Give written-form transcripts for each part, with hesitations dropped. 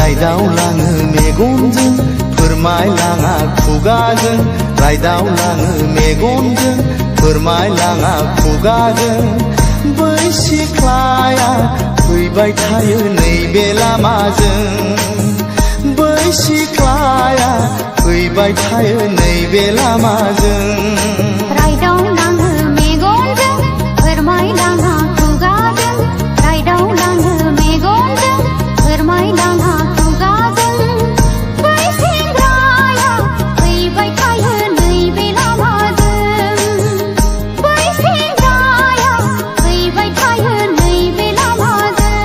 रायदावलाङो मेगनजों फोरमायलाङा खुगाजों रायदावलाङो मेगनजों फोरमायलाङा खुगाजों बै सिख्लाया फैबाय थायो नैबे लामाजों बै सिख्लाया फैबाय थायो नैबे लामाजों रायदावलाङो मेगनजों फोरमायलाङा खुगाजों रायदावलाङो मेगनजों फोरमायलाङा खुगाजों बै सेंग्राया फैबाय थायो नैबे लामाजों बै सेंग्राया फैबाय थायो नैबे लामाजों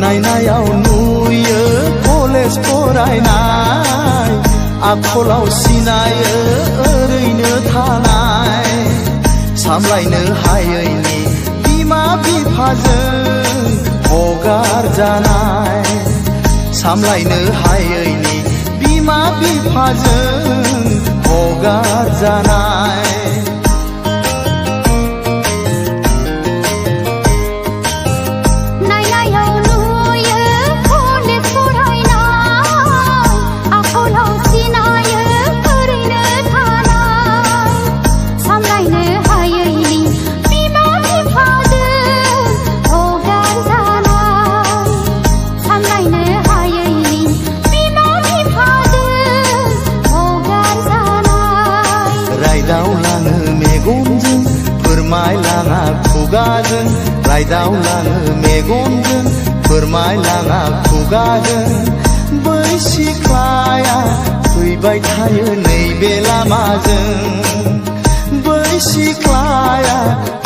नायनायाव नुयो कलेज फरायनाय आखलाव सिनायो ओरैनो थानाय सामलायनो हायैनि बिमा बिफाजों हगार जानाय सामलायनो हायैनि बिमा बिफाजों हगार जानाय रायदावलाङो मेगनजों फोरमायलाङा खुगाजों रायदावलाङो मेगनजों फोरमायलाङा खुगाजों बै सिख्लाया फैबाय थायो नैबे लामाजों बै सिख्लाया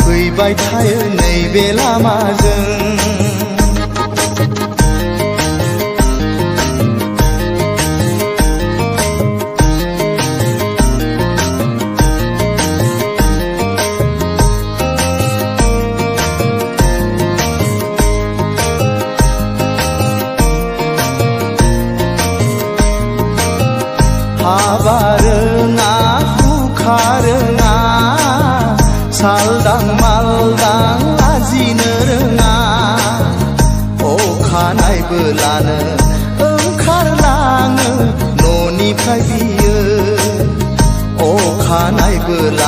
फैबाय थायो नैबे लामाजों हाबा रोङा हुखा रोङा सालदां मालदां लाजिनो रोङा अखानायबोलानो ओंखारलाङो न'निफ्राय बियो अखानायबोला